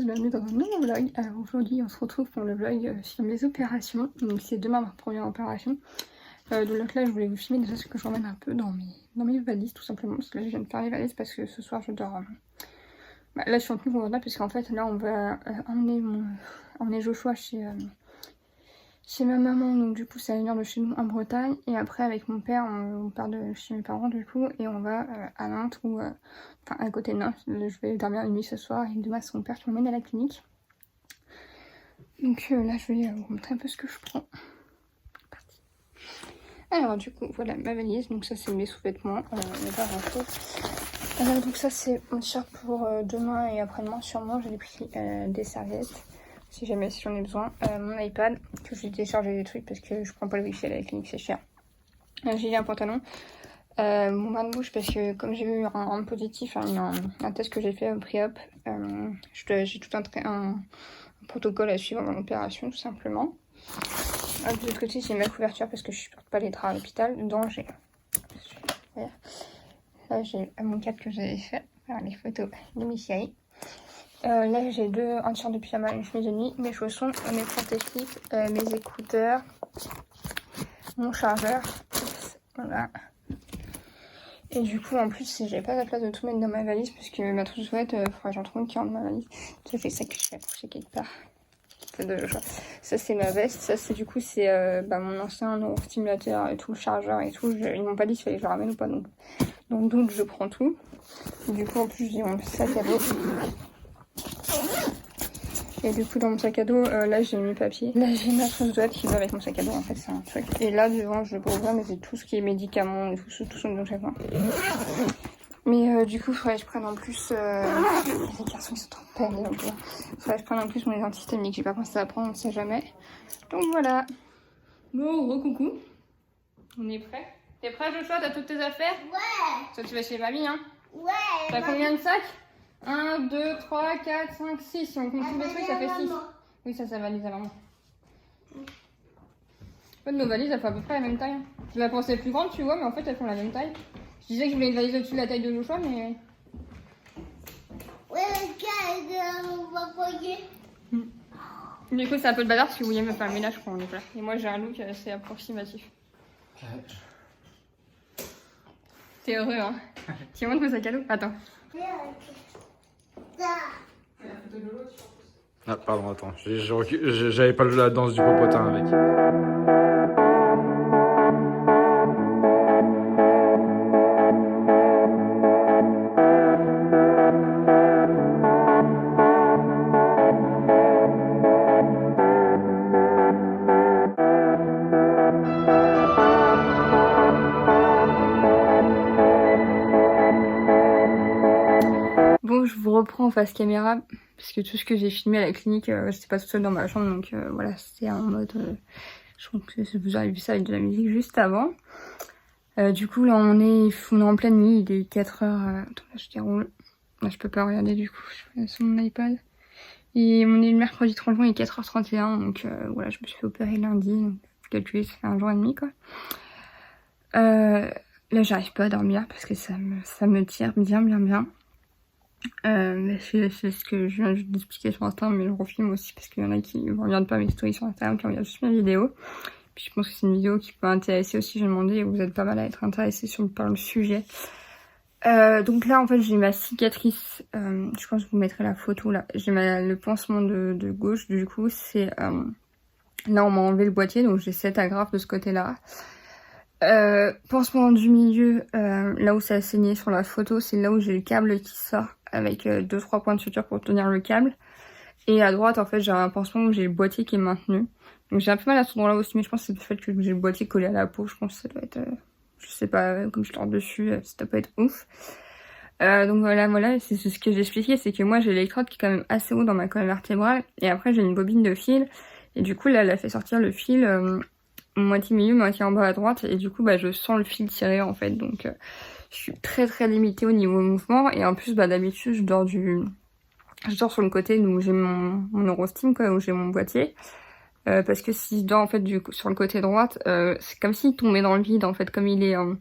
bienvenue dans un nouveau vlog. Alors aujourd'hui on se retrouve pour le vlog sur mes opérations. Donc c'est demain ma première opération. Donc là je voulais vous filmer déjà ce que j'emmène un peu dans mes valises tout simplement. Parce que là je viens de faire les valises parce que ce soir je dors... là je suis en tenue confortable parce qu'en fait là on va emmener Joshua chez ma maman. Donc du coup c'est à 1 heure de chez nous en Bretagne. Et après avec mon père on part de chez mes parents du coup. Et on va à Nantes ou... enfin à côté de Nantes. Je vais dormir une nuit ce soir et demain c'est mon père qui m'emmène à la clinique. Donc là je vais vous montrer un peu ce que je prends. Parti. Alors du coup voilà ma valise. Donc ça c'est mes sous-vêtements. Il n'y a pas grand chose. Donc ça c'est mon t-shirt pour demain et après-demain sûrement. J'ai pris des serviettes si jamais si j'en ai besoin. Mon iPad que j'ai téléchargé des trucs parce que je prends pas le wifi à la clinique, c'est cher. J'ai un pantalon. Mon bain de bouche parce que comme j'ai eu un positif, un test que j'ai fait au pré-op, j'ai tout un protocole à suivre dans l'opération tout simplement. De l'autre côté j'ai ma couverture parce que je supporte pas les draps à l'hôpital. Dedans j'ai là j'ai mon cadre que j'avais fait, voilà, les photos de Michael. Là j'ai un t-shirt de pyjama, une chemise de nuit, mes chaussons, mes protège-pieds, mes écouteurs, mon chargeur, voilà. Et du coup en plus j'ai pas la place de tout mettre dans ma valise parce que ma trousse chouette, faudrait que j'en trouve une qui rentre dans ma valise. Ça fait ça que je vais accrocher quelque part. Ça c'est ma veste, ça c'est du coup c'est mon ancien neurostimulateur et tout, le chargeur et tout. Ils m'ont pas dit s'il fallait que je le ramène ou pas, donc je prends tout. Et du coup en plus j'ai mon sac à dos. Et du coup dans mon sac à dos, là j'ai mes papiers. Là j'ai ma trousse chouette qui va avec mon sac à dos en fait, c'est un truc. Et là devant je vais pas ouvrir mais c'est tout ce qui est médicaments et tout ce dont j'ai besoin. Mais du coup, il faudrait que je prenne en plus... les garçons, ils sont trop perdus. Donc, il faudrait que je prenne en plus mon antihistaminique. J'ai pas pensé à prendre, on sait jamais. Donc voilà. Bon, recoucou. On est prêt. T'es prêt, Joshua? T'as toutes tes affaires? Ouais. Toi, tu vas chez mamie, hein? Ouais. T'as combien de sacs? 1, 2, 3, 4, 5, 6. Si on compte tous les trucs, ça fait 6. Oui, ça valise à maman. En fait, nos valises, elles font à peu près la même taille. Hein. Je la pensais plus grande, tu vois, mais en fait, elles font la même taille. Je disais que je voulais une valise au-dessus de la taille de Joshua, mais... Ouais, on va poser. Du coup, c'est un peu de bazar si vous voulez me faire le ménage quand on est là. Et moi, j'ai un look assez approximatif. T'es heureux, hein? Tu montres mon sac à dos? Attends. Ah, pardon, attends. J'avais pas la danse du popotin avec. Bon, je vous reprends en face caméra parce que tout ce que j'ai filmé à la clinique, j'étais pas toute seule dans ma chambre, donc voilà, c'était en mode... je pense que vous avez vu ça avec de la musique juste avant. Du coup, là, on est en pleine nuit, il est 4h... attends, là, je déroule. Là, je peux pas regarder du coup, je suis sur mon iPad. Et on est le mercredi 30 juin, il est 4h31, donc voilà, je me suis fait opérer lundi, donc calculez, ça fait 1 jour et demi, quoi. Là, j'arrive pas à dormir parce que ça me tire bien. C'est ce que je viens juste d'expliquer sur Instagram, mais je refilme aussi parce qu'il y en a qui ne regardent pas mes stories sur Instagram, qui regardent juste mes vidéos. Puis je pense que c'est une vidéo qui peut intéresser aussi, j'ai demandé, et vous êtes pas mal à être intéressés par le sujet. Donc là, en fait, j'ai ma cicatrice, je pense que vous mettrez la photo là. J'ai le pansement de gauche, du coup, c'est... là, on m'a enlevé le boîtier, donc j'ai 7 agrafes de ce côté-là. Pansement du milieu, là où ça a saigné sur la photo, c'est là où j'ai le câble qui sort avec 2-3 points de suture pour tenir le câble. Et à droite, en fait, j'ai un pansement où j'ai le boîtier qui est maintenu. Donc j'ai un peu mal à ce endroit-là aussi, mais je pense que c'est le fait que j'ai le boîtier collé à la peau. Je pense que ça doit être, je sais pas, comme je dors dessus, ça doit pas être ouf. Donc voilà, c'est ce que j'ai expliqué, c'est que moi j'ai l'électrode qui est quand même assez haut dans ma colonne vertébrale. Et après j'ai une bobine de fil. Et du coup là, elle a fait sortir le fil... moitié milieu, moitié en bas à droite, et du coup je sens le fil tirer en fait, donc je suis très limitée au niveau mouvement. Et en plus d'habitude je dors sur le côté où j'ai mon neurostim, quoi, où j'ai mon boîtier, parce que si je dors en fait sur le côté droite, c'est comme s'il tombait dans le vide en fait, comme il est vous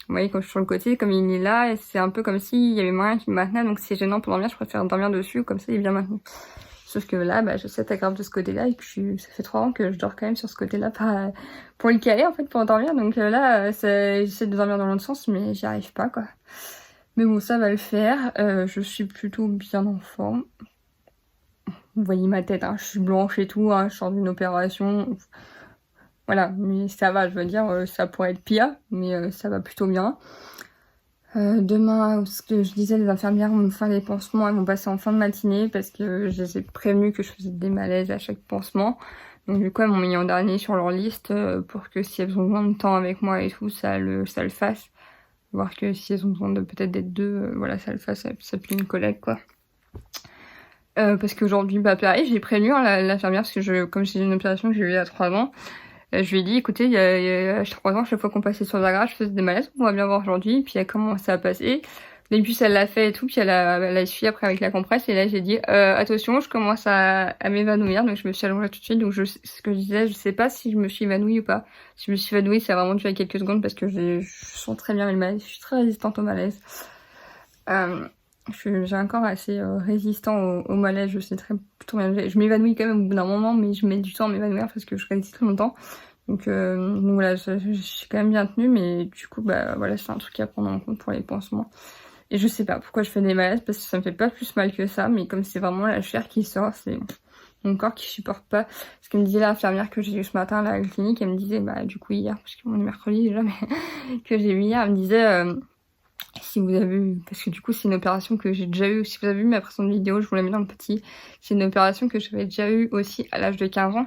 voyez, quand je suis sur le côté, comme il est là, et c'est un peu comme s'il y avait moyen qui me maintenait, donc c'est gênant pour dormir, je préfère dormir dessus, comme ça il est bien maintenu. Sauf que là, bah, j'ai cette aggrave de ce côté-là et que ça fait 3 ans que je dors quand même sur ce côté-là pour le caler, en fait, pour endormir. Donc là, j'essaie de dormir dans l'autre sens, mais j'y arrive pas, quoi. Mais bon, ça va le faire. Je suis plutôt bien en forme. Vous voyez ma tête, hein, je suis blanche et tout, hein, je sors d'une opération. Voilà, mais ça va, je veux dire, ça pourrait être pire, mais ça va plutôt bien. Demain, ce que je disais, les infirmières vont me faire les pansements, elles vont passer en fin de matinée parce que je les ai prévenues que je faisais des malaises à chaque pansement. Donc du coup, elles m'ont mis en dernier sur leur liste pour que si elles ont besoin de temps avec moi et tout, ça le fasse. Voir que si elles ont besoin de peut-être d'être deux, voilà, ça le fasse, ça plie une collègue, quoi. Parce qu'aujourd'hui, bah pareil, j'ai prévenu hein, l'infirmière parce que comme j'ai une opération que j'ai eue il y a 3 ans, je lui ai dit, écoutez, il y a 3 ans, chaque fois qu'on passait sur le garage, je faisais des malaises, on va bien voir aujourd'hui. Puis elle commencé à passer. Au début, elle l'a fait et tout, puis elle a essuyé après avec la compresse. Et là, j'ai dit, attention, je commence à m'évanouir. Donc je me suis allongée tout de suite. Donc ce que je disais, je sais pas si je me suis évanouie ou pas. Si je me suis évanouie, c'est vraiment dû à quelques secondes parce que je sens très bien les malaises. Je suis très résistante aux malaises. J'ai un corps assez résistant au malaise, je sais plutôt bien. Je m'évanouis quand même au bout d'un moment, mais je mets du temps à m'évanouir parce que je résiste très longtemps. Donc voilà, je suis quand même bien tenue, mais du coup, bah voilà, c'est un truc à prendre en compte pour les pansements. Et je sais pas pourquoi je fais des malaises, parce que ça me fait pas plus mal que ça, mais comme c'est vraiment la chair qui sort, c'est mon corps qui supporte pas. Ce que me disait l'infirmière que j'ai eu ce matin là, à la clinique, elle me disait, bah du coup hier, parce qu'on est mercredi déjà, mais que j'ai eu hier, elle me disait... si vous avez eu, parce que du coup c'est une opération que j'ai déjà eue, si vous avez vu ma précédente vidéo, je vous la mets dans le petit, c'est une opération que j'avais déjà eue aussi à l'âge de 15 ans.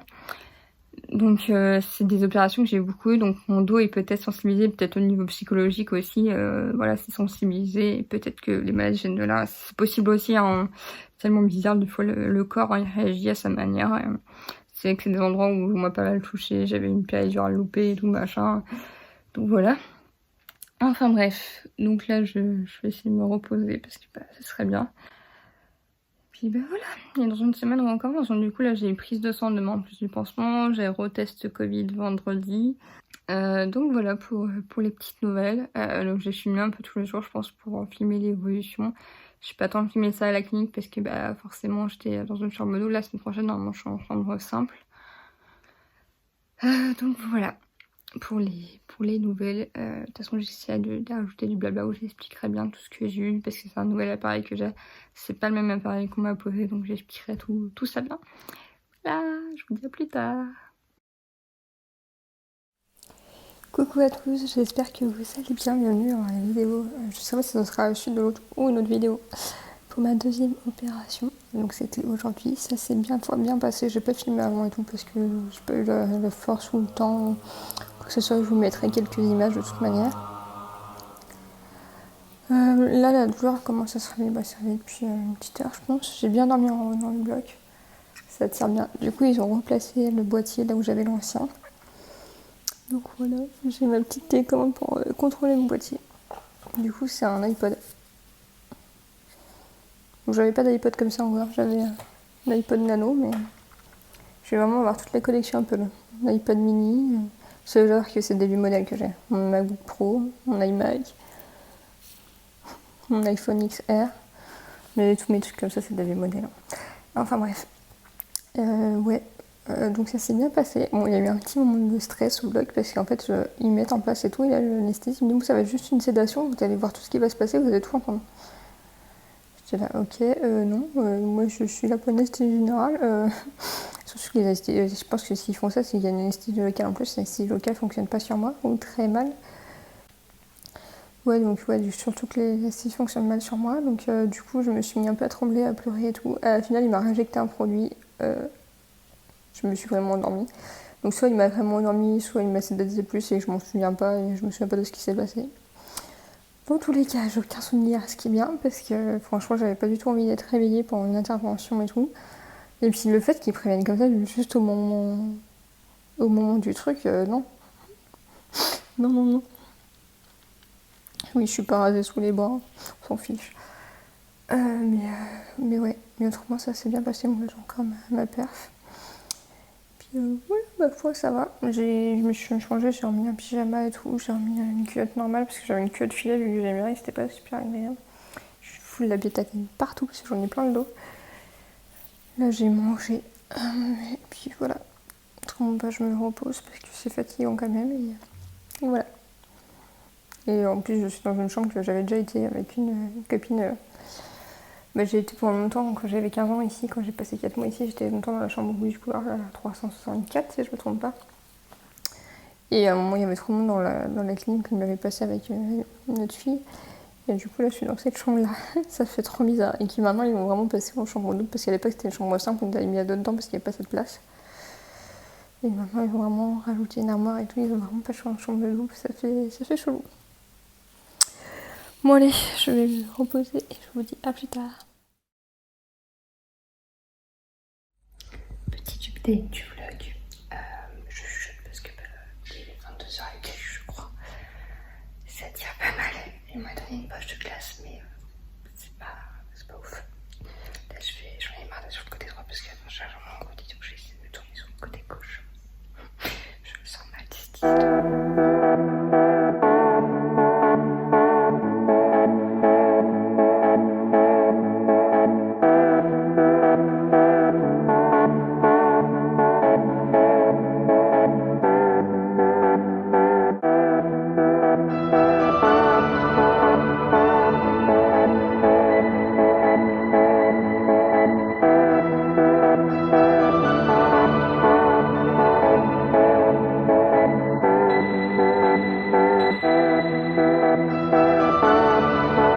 Donc c'est des opérations que j'ai beaucoup eues, donc mon dos est peut-être sensibilisé, peut-être au niveau psychologique aussi, voilà, c'est sensibilisé, et peut-être que les maladies viennent de là, c'est possible aussi, hein, tellement bizarre, des fois le corps hein, il réagit à sa manière, c'est que c'est des endroits où on m'a pas mal touché, j'avais une péridurale loupée et tout machin, donc voilà. Enfin bref, donc là je vais essayer de me reposer parce que bah, ça serait bien. Puis ben voilà, et dans une semaine on recommence. Donc du coup là j'ai une prise de sang demain en plus du pansement, j'ai retest Covid vendredi. Donc voilà pour les petites nouvelles. Donc j'ai filmé un peu tous les jours je pense pour filmer l'évolution. Je n'ai pas tant filmé ça à la clinique parce que bah forcément j'étais dans une chambre d'eau. La semaine prochaine normalement je suis en chambre simple. Donc voilà. Pour les nouvelles, de toute façon j'essaie d'ajouter du blabla où j'expliquerai bien tout ce que j'ai eu parce que c'est un nouvel appareil que j'ai, c'est pas le même appareil qu'on m'a posé donc j'expliquerai tout ça bien. Voilà, je vous dis à plus tard. Coucou à tous, j'espère que vous allez bien, bienvenue dans la vidéo. Je sais pas si ce sera la suite de l'autre ou une autre vidéo pour ma deuxième opération. Donc c'était aujourd'hui, ça s'est bien passé, j'ai pas filmé avant et tout parce que j'ai pas eu la force ou le temps. Que ce soit, je vous mettrai quelques images de toute manière. Là, la douleur commence à se réveiller, ça réveille depuis une petite heure, je pense. J'ai bien dormi dans le bloc, ça tire bien. Du coup, ils ont replacé le boîtier là où j'avais l'ancien. Donc voilà, j'ai ma petite télécommande pour contrôler mon boîtier. Du coup, c'est un iPod. Donc, j'avais pas d'iPod comme ça encore, j'avais un iPod Nano, mais je vais vraiment avoir toute la collection Apple. L'iPod mini, c'est genre que c'est des vieux modèles que j'ai. Mon MacBook Pro, mon iMac, mon iPhone XR, mais tous mes trucs comme ça c'est des vieux modèles. Enfin bref. Ouais, donc ça s'est bien passé. Bon, il y a eu un petit moment de stress au bloc parce qu'en fait ils mettent en place et tout, et là l'anesthésie me dit ça va être juste une sédation, vous allez voir tout ce qui va se passer, vous allez tout entendre. J'étais là, ok, non, moi je suis là pour l'anesthésie générale. Surtout que je pense que s'ils font ça, c'est qu'il y a une anesthésie locale en plus, l'anesthésie locale fonctionne pas sur moi, ou très mal. Ouais, donc ouais, surtout que les anesthésies fonctionnent mal sur moi, donc du coup je me suis mis un peu à trembler, à pleurer et tout. À la finale, il m'a réinjecté un produit, je me suis vraiment endormie. Donc soit il m'a vraiment endormie, soit il m'a sédatisé plus et je m'en souviens pas, et je me souviens pas de ce qui s'est passé. Dans tous les cas, j'ai aucun souvenir, ce qui est bien, parce que franchement, j'avais pas du tout envie d'être réveillée pendant une intervention et tout. Et puis le fait qu'ils préviennent comme ça, juste au moment du truc, non. Non. Oui, je suis pas rasée sous les bras, on s'en fiche. Mais ouais, mais autrement, ça s'est bien passé, moi j'ai encore ma perf. Puis ouais, ma foi, ça va. Je me suis changée, j'ai remis un pyjama et tout, j'ai remis une culotte normale parce que j'avais une culotte filet vu que j'aimais rien et c'était pas super agréable. Je suis full la bétadine partout parce que j'en ai plein le dos. Là j'ai mangé. Et puis voilà. Autrement bah, je me repose parce que c'est fatigant quand même. Et voilà. Et en plus je suis dans une chambre que j'avais déjà été avec une copine. Bah, j'ai été pendant longtemps quand j'avais 15 ans ici, quand j'ai passé 4 mois ici, j'étais longtemps dans la chambre au bout du couloir, là, 364 si je me trompe pas. Et à un moment il y avait trop de monde dans la clinique que je m'avais passé avec une autre fille. Et du coup là je suis dans cette chambre là, ça fait trop bizarre. Et qui maintenant ils vont vraiment passer en chambre double parce qu'à l'époque c'était une chambre simple, on avait mis à deux dedans parce qu'il n'y avait pas cette place. Et maintenant ils vont vraiment rajouter une armoire et tout, ils ont vraiment pas choisi en chambre double, ça fait chelou. Bon allez, je vais me reposer et je vous dis à plus tard. Petit update du vlog. Je chuchote parce que il est 22h et quelques je crois. Ça tire pas mal. Il m'a donné une poche de glace mais